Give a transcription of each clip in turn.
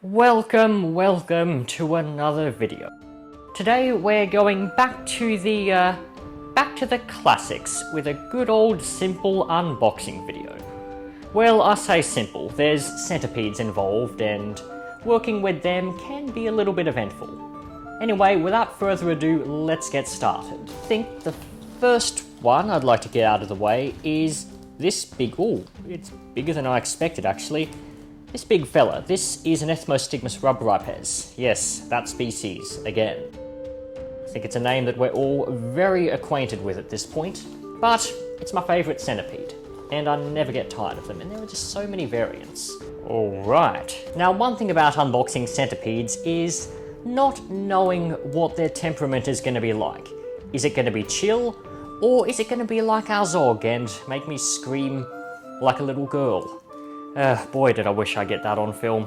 Welcome to another video. Today we're going back to the classics with a good old simple unboxing video. Well, I say simple, there's centipedes involved and working with them can be a little bit eventful. Anyway, without further ado, let's get started. I think the first one I'd like to get out of the way is this big, it's bigger than I expected actually. This big fella, this is an Ethmostigmus rubripes. Yes, that species, again. I think it's a name that we're all very acquainted with at this point, but it's my favourite centipede, and I never get tired of them, and there are just so many variants. Alright, now one thing about unboxing centipedes is not knowing what their temperament is going to be like. Is it going to be chill, or is it going to be like our Zog and make me scream like a little girl? Boy, did I wish I get that on film.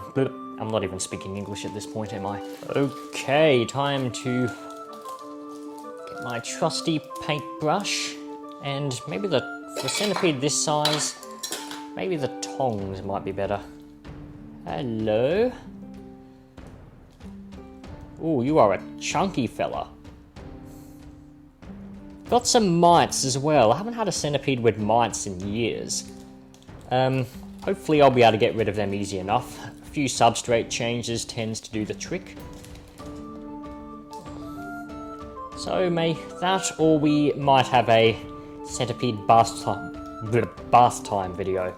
I'm not even speaking English at this point, am I? Okay, time to get my trusty paintbrush, and maybe for a centipede this size, maybe the tongs might be better. Hello? Ooh, you are a chunky fella. Got some mites as well. I haven't had a centipede with mites in years. Hopefully I'll be able to get rid of them easy enough. A few substrate changes tends to do the trick. So may that, or we might have a centipede bath time video,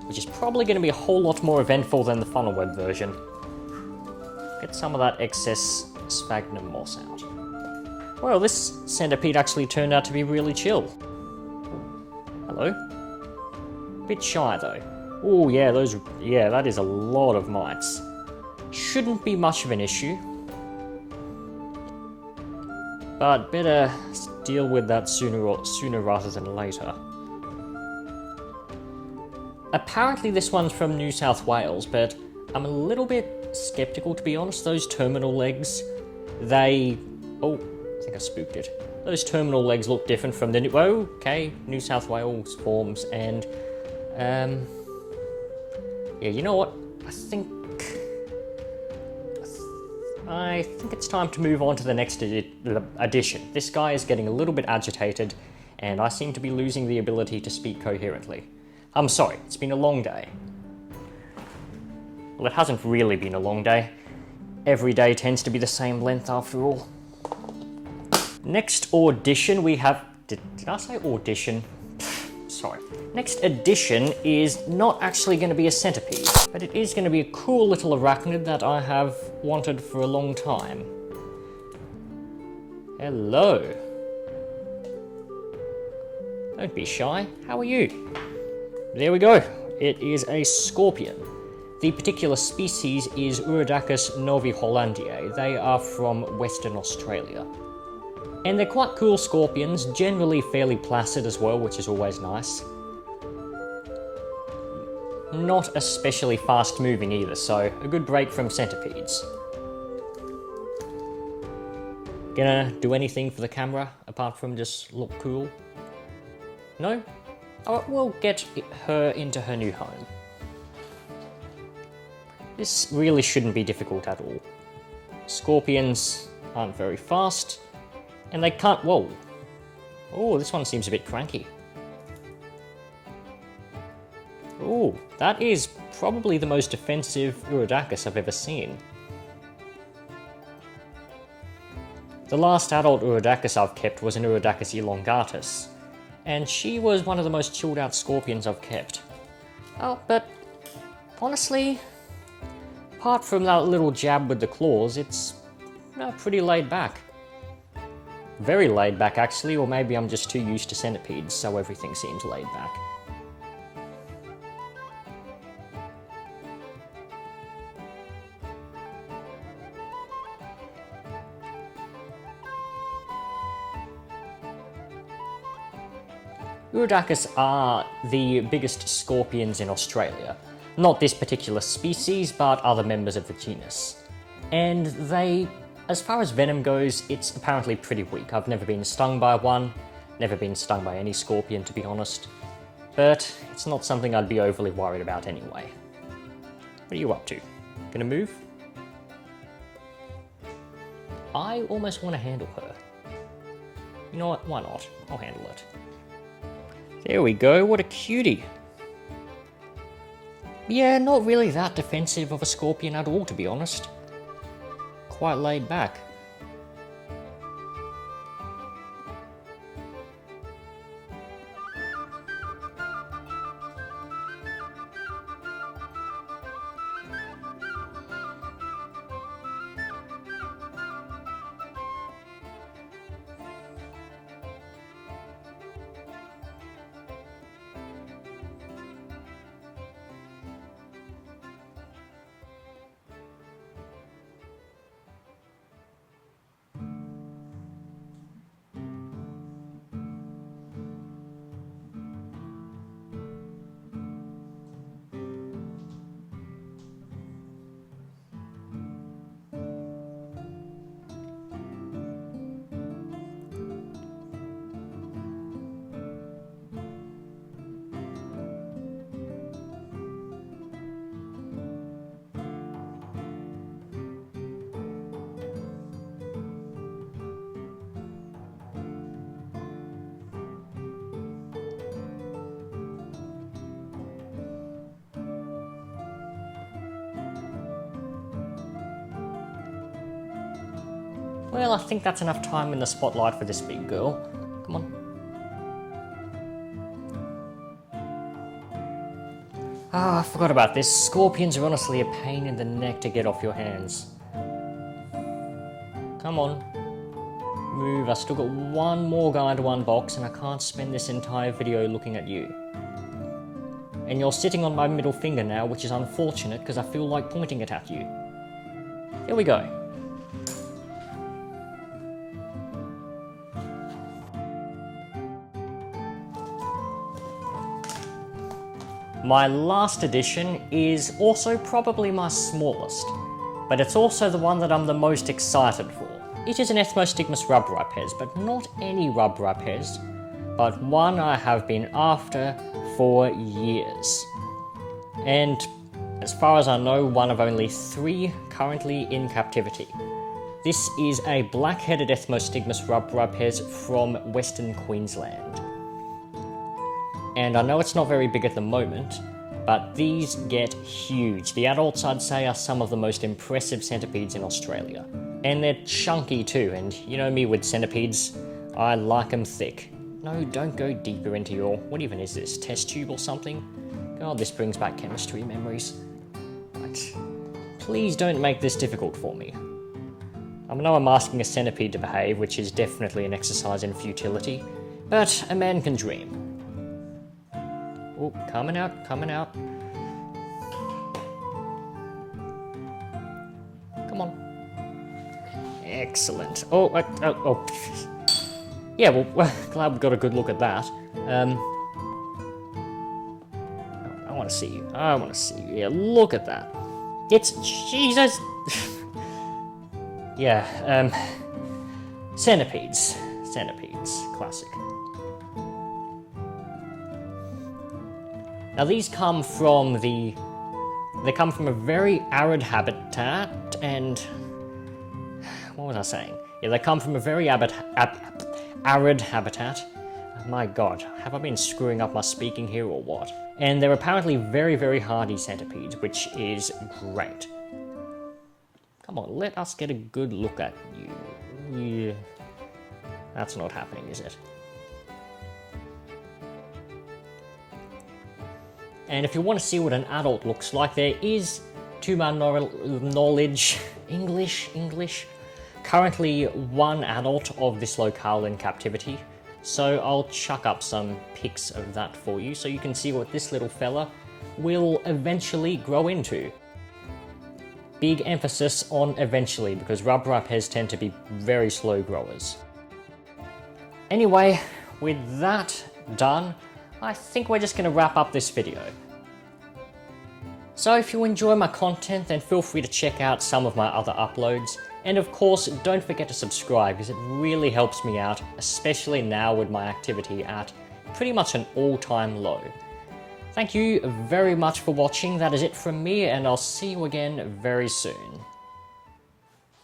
which is probably going to be a whole lot more eventful than the funnel web version. Get some of that excess sphagnum moss out. Well, this centipede actually turned out to be really chill. Hello? Bit shy though. Oh yeah, that is a lot of mites. Shouldn't be much of an issue. But better deal with that sooner rather than later. Apparently this one's from New South Wales, but I'm a little bit skeptical to be honest. Those terminal legs, I think I spooked it. Those terminal legs look different from the New South Wales forms, and yeah, you know what? I think it's time to move on to the next edition. This guy is getting a little bit agitated, and I seem to be losing the ability to speak coherently. I'm sorry, it's been a long day. Well, it hasn't really been a long day. Every day tends to be the same length after all. Next audition we have... Did I say audition? Sorry. Next edition is not actually going to be a centipede, but it is going to be a cool little arachnid that I have wanted for a long time. Hello. Don't be shy. How are you? There we go. It is a scorpion. The particular species is Urodacus novaehollandiae. They are from Western Australia. And they're quite cool scorpions, generally fairly placid as well, which is always nice. Not especially fast moving either, so a good break from centipedes. Gonna do anything for the camera apart from just look cool? No? Oh, we'll get her into her new home. This really shouldn't be difficult at all. Scorpions aren't very fast. And they can't... Whoa. Oh, this one seems a bit cranky. Oh, that is probably the most offensive Urodacus I've ever seen. The last adult Urodacus I've kept was an Urodacus elongatus, and she was one of the most chilled out scorpions I've kept. Oh, but honestly, apart from that little jab with the claws, it's pretty laid back. Very laid back actually, or maybe I'm just too used to centipedes, so everything seems laid back. Urodacus are the biggest scorpions in Australia. Not this particular species, but other members of the genus. And they... As far as venom goes, it's apparently pretty weak. I've never been stung by one, never been stung by any scorpion to be honest, but it's not something I'd be overly worried about anyway. What are you up to? Gonna move? I almost want to handle her. You know what? Why not? I'll handle it. There we go. What a cutie. Yeah, not really that defensive of a scorpion at all, to be honest. Quite laid back. Well, I think that's enough time in the spotlight for this big girl. Come on. Ah, I forgot about this. Scorpions are honestly a pain in the neck to get off your hands. Come on. Move. I still got one more guy to unbox and I can't spend this entire video looking at you. And you're sitting on my middle finger now, which is unfortunate because I feel like pointing it at you. Here we go. My last edition is also probably my smallest, but it's also the one that I'm the most excited for. It is an Ethmostigmus rubripes, but not any rubripes, but one I have been after for years. And as far as I know, one of only 3 currently in captivity. This is a black-headed Ethmostigmus rubripes from Western Queensland. And I know it's not very big at the moment, but these get huge. The adults, I'd say, are some of the most impressive centipedes in Australia. And they're chunky too, and you know me with centipedes, I like them thick. No, don't go deeper into your... what even is this, test tube or something? God, this brings back chemistry memories. Right. Please don't make this difficult for me. I know I'm asking a centipede to behave, which is definitely an exercise in futility, but a man can dream. Oh, coming out, coming out. Come on. Excellent. Oh. Yeah, well, glad we got a good look at that. I want to see you. I want to see you. Yeah, look at that. It's... Jesus! Yeah, centipedes. Centipedes. Classic. Now these come from they come from a very arid habitat, and what was I saying? Yeah, they come from a very arid habitat. My God, have I been screwing up my speaking here or what? And they're apparently very, very hardy centipedes, which is great. Come on, let us get a good look at you. Yeah. That's not happening, is it? And if you want to see what an adult looks like, there is, to my knowledge, English, currently 1 adult of this locale in captivity. So I'll chuck up some pics of that for you so you can see what this little fella will eventually grow into. Big emphasis on eventually, because rubripes tend to be very slow growers. Anyway, with that done, I think we're just going to wrap up this video. So if you enjoy my content, then feel free to check out some of my other uploads. And of course, don't forget to subscribe, because it really helps me out, especially now with my activity at pretty much an all-time low. Thank you very much for watching. That is it from me, and I'll see you again very soon.